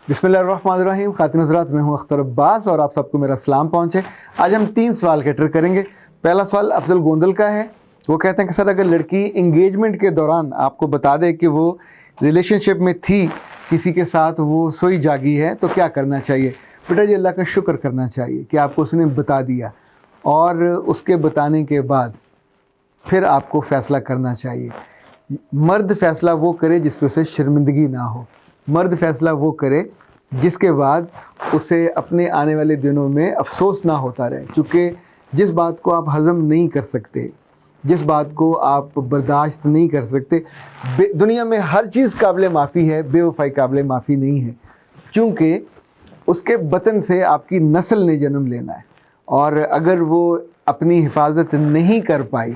बिस्मिल्लाहिर्रहमानिर्रहीम। खातिन हज़रात, मैं हूं अख्तर अब्बास और आप सबको मेरा सलाम पहुंचे। आज हम 3 सवाल कैटर करेंगे। पहला सवाल अफजल गोंदल का है। वो कहते हैं कि सर, अगर लड़की इंगेजमेंट के दौरान आपको बता दे कि वो रिलेशनशिप में थी किसी के साथ, वो सोई जागी है, तो क्या करना चाहिए? बेटा जी, अल्लाह का शुक्र करना चाहिए कि आपको उसने बता दिया, और उसके बताने के बाद फिर आपको फ़ैसला करना चाहिए। मर्द फ़ैसला वो करे जिस पे उसे शर्मिंदगी ना हो। मर्द फ़ैसला वो करे जिसके बाद उसे अपने आने वाले दिनों में अफसोस ना होता रहे। क्योंकि जिस बात को आप हज़म नहीं कर सकते, जिस बात को आप बर्दाश्त नहीं कर सकते, दुनिया में हर चीज़ काबिल माफ़ी है, बेवफ़ाई काबिल माफ़ी नहीं है। क्योंकि उसके बतन से आपकी नस्ल ने जन्म लेना है, और अगर वो अपनी हिफाजत नहीं कर पाई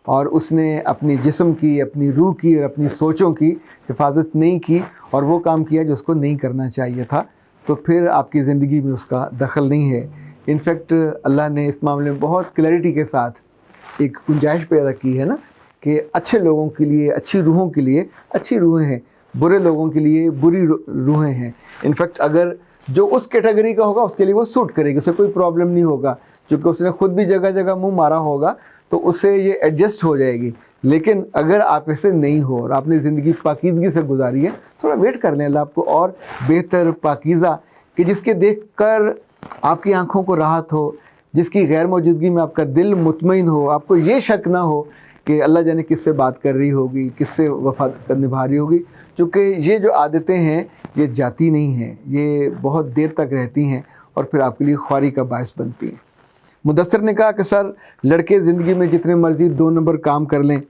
और उसने अपनी जिस्म की, अपनी रूह की और अपनी सोचों की हिफाजत नहीं की, और वो काम किया जो उसको नहीं करना चाहिए था, तो फिर आपकी ज़िंदगी में उसका दखल नहीं है। इनफैक्ट अल्लाह ने इस मामले में बहुत क्लैरिटी के साथ एक गुंजाइश पैदा की है ना, कि अच्छे लोगों के लिए, अच्छी रूहों के लिए अच्छी रूहें हैं, बुरे लोगों के लिए बुरी रूहें हैं। इनफैक्ट अगर जो उस कैटेगरी का होगा उसके लिए वो सूट करेगी, उसे कोई प्रॉब्लम नहीं होगा, क्योंकि उसने खुद भी जगह जगह मुंह मारा होगा, तो उससे ये एडजस्ट हो जाएगी। लेकिन अगर आप ऐसे नहीं हो और आपने ज़िंदगी पाकीज़गी से गुजारी है, थोड़ा वेट कर लें, अल्लाह आपको और बेहतर पाकीज़ा, कि जिसके देख कर आपकी आँखों को राहत हो, जिसकी गैर मौजूदगी में आपका दिल मुतमईन हो, आपको ये शक ना हो कि अल्लाह जाने किससे बात कर रही होगी, किससे वफा निभा रही होगी। क्योंकि ये जो आदतें हैं ये जाती नहीं हैं, ये बहुत देर तक रहती हैं और फिर आपके लिए ख्वारी का बायस बनती हैं। मुदस्सर ने कहा कि सर, लड़के ज़िंदगी में जितने मर्जी 2 नंबर काम कर लें,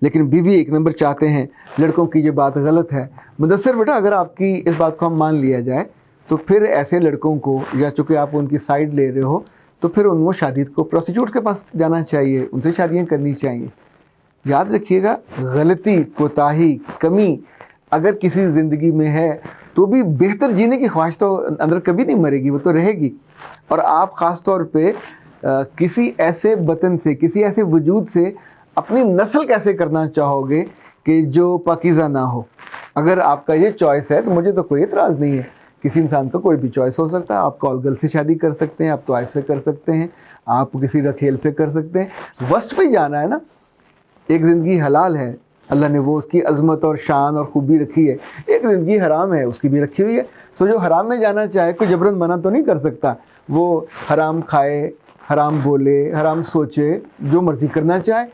लेकिन बीवी 1 नंबर चाहते हैं। लड़कों की ये बात गलत है। मुदस्सर बेटा, अगर आपकी इस बात को हम मान लिया जाए, तो फिर ऐसे लड़कों को, या चूँकि आप उनकी साइड ले रहे हो, तो फिर उनको शादी को प्रोस्टिट्यूट के पास जाना चाहिए, उनसे शादियाँ करनी चाहिए। याद रखिएगा, गलती, कोताही, कमी अगर किसी ज़िंदगी में है, तो भी बेहतर जीने की ख्वाहिश तो अंदर कभी नहीं मरेगी, वो तो रहेगी। और आप ख़ास तौर पे किसी ऐसे बतन से, किसी ऐसे वजूद से अपनी नस्ल कैसे करना चाहोगे कि जो पाकीज़ा ना हो? अगर आपका ये चॉइस है तो मुझे तो कोई एतराज़ नहीं है। किसी इंसान का कोई भी चॉइस हो सकता है। आप कॉल गर्ल से शादी कर सकते हैं, आप तवाइफ से कर सकते हैं, आप किसी रखेल से कर सकते हैं। वस्ट पे ही जाना है ना। एक ज़िंदगी हलाल है, अल्लाह ने वो उसकी अज़मत और शान और खूबी रखी है। एक ज़िंदगी हराम है, उसकी भी रखी हुई है। तो जो हराम में जाना चाहे, कोई जबरन मना तो नहीं कर सकता। वो हराम खाए, हराम बोले, हराम सोचे, जो मर्ज़ी करना चाहे।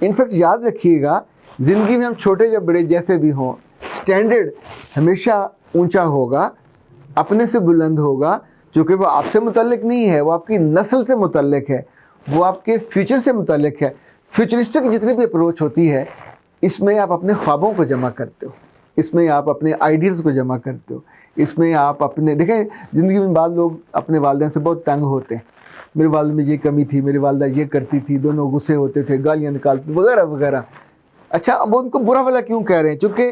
इनफैक्ट याद रखिएगा, ज़िंदगी में हम छोटे या बड़े जैसे भी हों, स्टैंडर्ड हमेशा ऊंचा होगा, अपने से बुलंद होगा, क्योंकि वो आपसे मुतल्लिक नहीं है, वो आपकी नस्ल से मुतल्लिक है, वो आपके फ्यूचर से मुतल्लिक है। फ्यूचरिस्टिक जितनी भी अप्रोच होती है, इसमें आप अपने ख्वाबों को जमा करते हो, इसमें आप अपने आइडियल्स को जमा करते हो, इसमें आप अपने, देखें ज़िंदगी में बाद लोग अपने वालिदैन से बहुत तंग होते हैं। मेरे वालिद में ये कमी थी, मेरी वालिदा ये करती थी, दोनों गुस्से होते थे, गालियाँ निकालते वगैरह वगैरह। अच्छा, अब उनको बुरा वाला क्यों कह रहे हैं? क्योंकि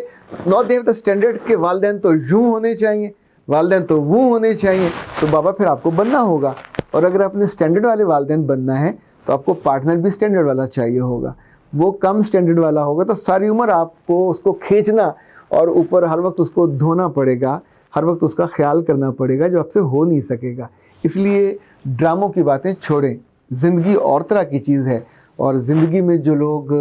not they have the standard के वालिदैन तो यूँ होने चाहिए, वालिदैन तो वो होने चाहिए। तो बाबा फिर आपको बनना होगा, और अगर आपने स्टैंडर्ड वाले वालिदैन बनना है तो आपको पार्टनर भी स्टैंडर्ड वाला चाहिए होगा। वो कम स्टैंडर्ड वाला होगा तो सारी उम्र आपको उसको खींचना और ऊपर हर वक्त उसको धोना पड़ेगा, हर वक्त उसका ख्याल करना पड़ेगा, जो आपसे हो नहीं सकेगा। इसलिए ड्रामों की बातें छोड़ें। ज़िंदगी और तरह की चीज़ है, और ज़िंदगी में जो लोग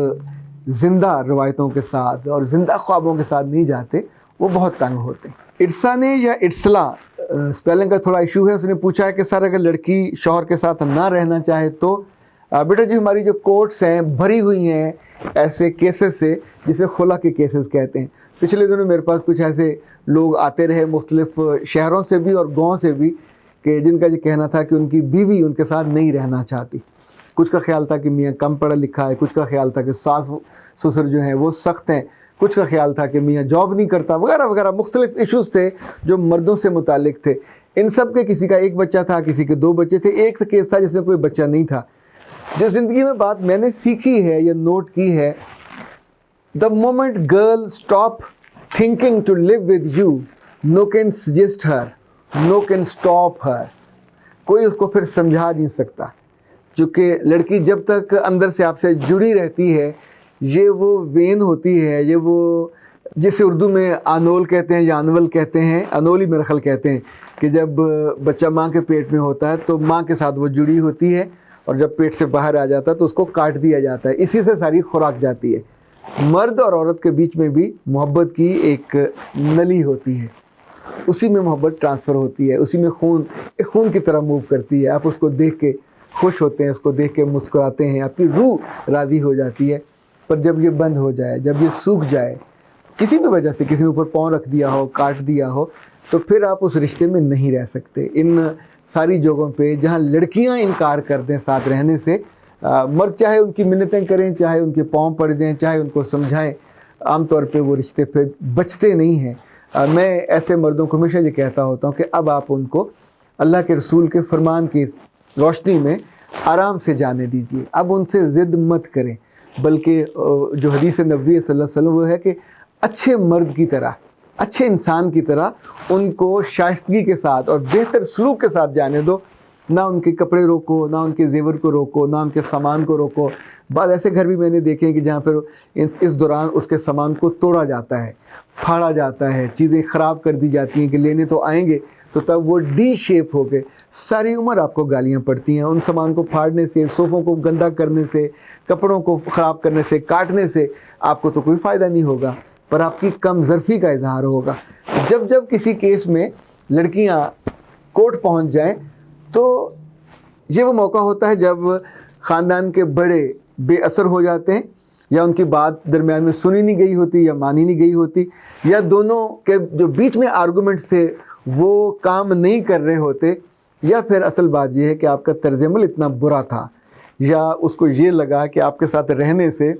ज़िंदा रवायतों के साथ और ज़िंदा ख्वाबों के साथ नहीं जाते, वो बहुत तंग होते हैं। इरसा ने, या इरसला, स्पेलिंग का थोड़ा इशू है, उसने पूछा है कि सर, अगर लड़की शौहर के साथ ना रहना चाहे तो? बेटा जी, हमारी जो कोर्ट्स हैं भरी हुई हैं ऐसे केसेस से, जिसे खुला के केसेस कहते हैं। पिछले दिनों मेरे पास कुछ ऐसे लोग आते रहे, मुख्तलिफ शहरों से भी और गाँव से भी, कि जिनका ये कहना था कि उनकी बीवी उनके साथ नहीं रहना चाहती। कुछ का ख्याल था कि मियाँ कम पढ़ा लिखा है, कुछ का ख्याल था कि सास ससुर जो हैं वो सख्त हैं, कुछ का ख्याल था कि मियाँ जॉब नहीं करता, वगैरह वगैरह मुख्तलिफ इशूज़ थे जो मर्दों से मुतालिक थे। इन सब के किसी का 1 बच्चा था, किसी के 2 बच्चे थे, एक केस था जिसमें कोई बच्चा नहीं था। जो ज़िंदगी में बात मैंने सीखी है या नोट की है, the moment girl stop thinking to live with you, no can suggest her, no can stop her. कोई उसको फिर समझा नहीं सकता, क्योंकि लड़की जब तक अंदर से आपसे जुड़ी रहती है, ये वो वेन होती है, ये वो जिसे उर्दू में आनोल कहते हैं या अनवल कहते हैं, अनोल ही मेरा ख्याल कहते हैं, कि जब बच्चा माँ के पेट में होता है तो माँ के साथ वो जुड़ी होती है और जब पेट से बाहर आ जाता है तो उसको काट दिया जाता है, इसी से सारी खुराक जाती है। मर्द और औरत के बीच में भी मोहब्बत की एक नली होती है, उसी में मोहब्बत ट्रांसफ़र होती है, उसी में खून की तरह मूव करती है। आप उसको देख के खुश होते हैं, उसको देख के मुस्कुराते हैं, आपकी रूह राज़ी हो जाती है। पर जब ये बंद हो जाए, जब ये सूख जाए, किसी भी वजह से किसी ने ऊपर पाँव रख दिया हो, काट दिया हो, तो फिर आप उस रिश्ते में नहीं रह सकते। इन सारी जगहों पे जहाँ लड़कियाँ इनकार कर दें साथ रहने से, मर्द चाहे उनकी मिन्नतें करें, चाहे उनके पाँव पड़ जाएँ, चाहे उनको समझाएं, आमतौर पे वो रिश्ते फिर बचते नहीं हैं। मैं ऐसे मर्दों को हमेशा ये कहता होता हूँ कि अब आप उनको अल्लाह के रसूल के फरमान की रोशनी में आराम से जाने दीजिए, अब उनसे ज़िद मत करें, बल्कि जो हदीस नबवी सल्लल्लाहु अलैहि वसल्लम वो है कि अच्छे मर्द की तरह, अच्छे इंसान की तरह उनको शाइस्तगी के साथ और बेहतर सलूक के साथ जाने दो। ना उनके कपड़े रोको, ना उनके जेवर को रोको, ना उनके सामान को रोको। बाद ऐसे घर भी मैंने देखे हैं कि जहाँ पर इस दौरान उसके सामान को तोड़ा जाता है, फाड़ा जाता है, चीज़ें ख़राब कर दी जाती हैं कि लेने तो आएंगे, तो तब वो डी शेप हो गए। सारी उम्र आपको गालियाँ पड़ती हैं उन सामान को फाड़ने से, सोफ़ों को गंदा करने से, कपड़ों को ख़राब करने से, काटने से। आपको तो कोई फ़ायदा नहीं होगा, पर आपकी कम ज़र्फ़ी का इजहार होगा। जब जब किसी केस में लड़कियां कोर्ट पहुंच जाएं, तो ये वो मौका होता है जब ख़ानदान के बड़े बेअसर हो जाते हैं, या उनकी बात दरमियान में सुनी नहीं गई होती या मानी नहीं गई होती, या दोनों के जो बीच में आर्गूमेंट से वो काम नहीं कर रहे होते, या फिर असल बात यह है कि आपका तर्जुमल इतना बुरा था, या उसको ये लगा कि आपके साथ रहने से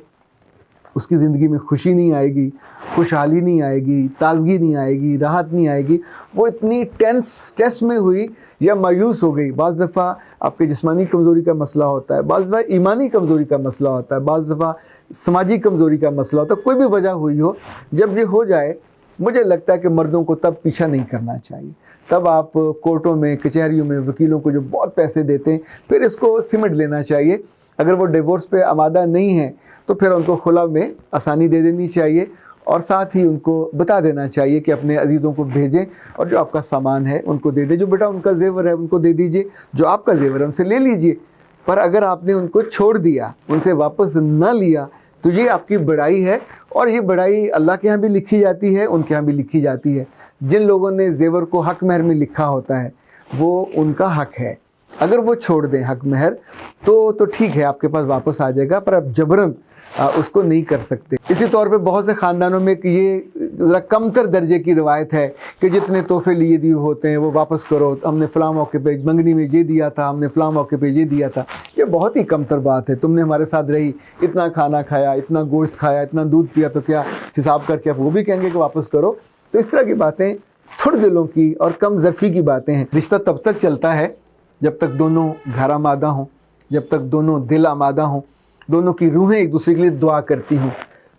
उसकी ज़िंदगी में खुशी नहीं आएगी, खुशहाली नहीं आएगी, ताज़गी नहीं आएगी, राहत नहीं आएगी। वो इतनी स्ट्रेस में हुई या मायूस हो गई। बाज़ दफ़ा आपके जिस्मानी कमज़ोरी का मसला होता है, बाज़ दफ़ा ईमानी कमज़ोरी का मसला होता है, बाज़ दफ़ा समाजी कमज़ोरी का मसला होता है, कोई भी वजह हुई हो। जब ये हो जाए, मुझे लगता है कि मर्दों को तब पीछा नहीं करना चाहिए। तब आप कोर्टों में, कचहरियों में वकीलों को जो बहुत पैसे देते हैं, फिर इसको सिमट लेना चाहिए। अगर वो डिवोर्स पे आमादा नहीं है तो फिर उनको खुला में आसानी दे देनी चाहिए, और साथ ही उनको बता देना चाहिए कि अपने अजीज़ों को भेजें और जो आपका सामान है उनको दे दें। जो बेटा उनका जेवर है उनको दे दीजिए, जो आपका जेवर है उनसे ले लीजिए। पर अगर आपने उनको छोड़ दिया, उनसे वापस ना लिया, तो ये आपकी बड़ाई है, और ये बड़ाई अल्लाह के यहाँ भी लिखी जाती है, उनके यहाँ भी लिखी जाती है। जिन लोगों ने जेवर को हक महर में लिखा होता है वो उनका हक है। अगर वो छोड़ दें हक महर तो ठीक है, आपके पास वापस आ जाएगा, पर आप जबरन उसको नहीं कर सकते। इसी तौर पे बहुत से ख़ानदानों में ये ज़रा कमतर दर्जे की रिवायत है कि जितने तोहफे लिए दिए होते हैं वो वापस करो, हमने फ़लाँ मौके पे मंगनी में ये दिया था, हमने फ़लाँ मौके पे ये दिया था। ये बहुत ही कमतर बात है। तुमने हमारे साथ रही, इतना खाना खाया, इतना गोश्त खाया, इतना दूध पिया, तो क्या हिसाब करके आप वो भी कहेंगे कि वापस करो? तो इस तरह की बातें थोड़े दिलों की और कम ज़र्फ़ी की बातें हैं। रिश्ता तब तक चलता है जब तक दोनों घर आमादा हों, जब तक दोनों दिल आमादा हों, दोनों की रूहें एक दूसरे के लिए दुआ करती हों,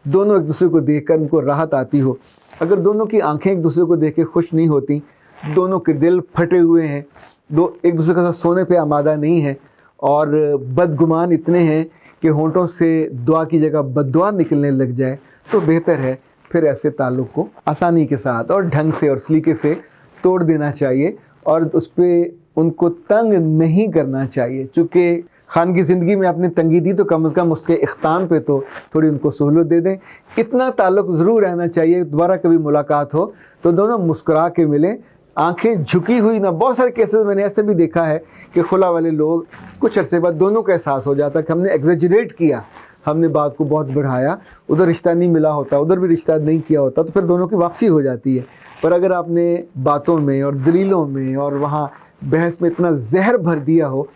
दोनों एक दूसरे को देखकर उनको राहत आती हो। अगर दोनों की आंखें एक दूसरे को देख के खुश नहीं होती, दोनों के दिल फटे हुए हैं, दो एक दूसरे के साथ सोने पे आमादा नहीं है, और बदगुमान इतने हैं कि होंठों से दुआ की जगह बद्दुआ निकलने लग जाए, तो बेहतर है फिर ऐसे ताल्लुक़ को आसानी के साथ और ढंग से और सलीके से तोड़ देना चाहिए, और उस पर उनको तंग नहीं करना चाहिए। चूँकि खान की ज़िंदगी में आपने तंगी दी, तो कम से कम उसके इख्ताम पे तो थोड़ी उनको सहूलत दे दें। इतना ताल्लुक़ ज़रूर रहना चाहिए, दोबारा कभी मुलाकात हो तो दोनों मुस्कुरा के मिलें, आंखें झुकी हुई ना। बहुत सारे केसेस मैंने ऐसे भी देखा है कि खुला वाले लोग कुछ अरसे बाद दोनों का एहसास हो जाता है कि हमने एग्जेजरेट किया, हमने बात को बहुत बढ़ाया, उधर रिश्ता नहीं मिला होता, उधर भी रिश्ता नहीं किया होता, तो फिर दोनों की वापसी हो जाती है। पर अगर आपने बातों में और दलीलों में और वहाँ बहस में इतना जहर भर दिया हो,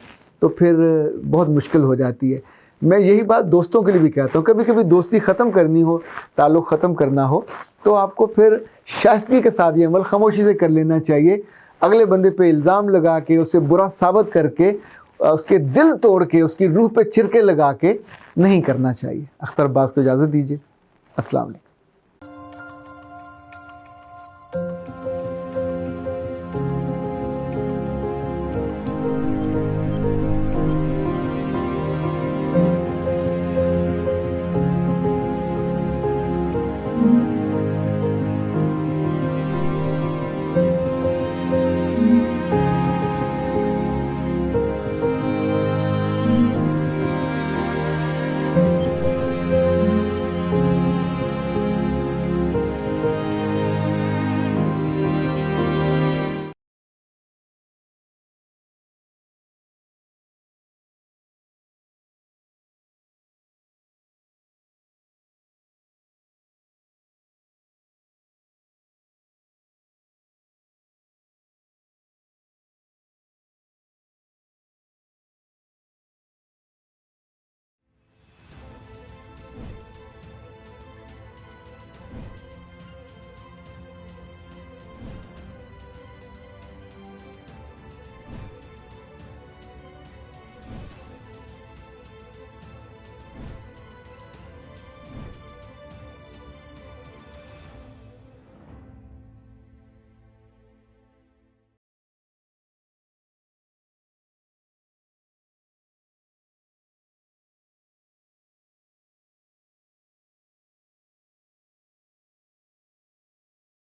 तो फिर बहुत मुश्किल हो जाती है। मैं यही बात दोस्तों के लिए भी कहता हूँ, कभी कभी दोस्ती ख़त्म करनी हो, ताल्लुक़ ख़त्म करना हो, तो आपको फिर शाइस्तगी के साथ ये अमल खामोशी से कर लेना चाहिए। अगले बंदे पे इल्ज़ाम लगा के, उसे बुरा साबित करके, उसके दिल तोड़ के, उसकी रूह पे छिरके लगा के नहीं करना चाहिए। अख्तर अब्बास को इजाज़त दीजिए। अस्सलाम वालेकुम।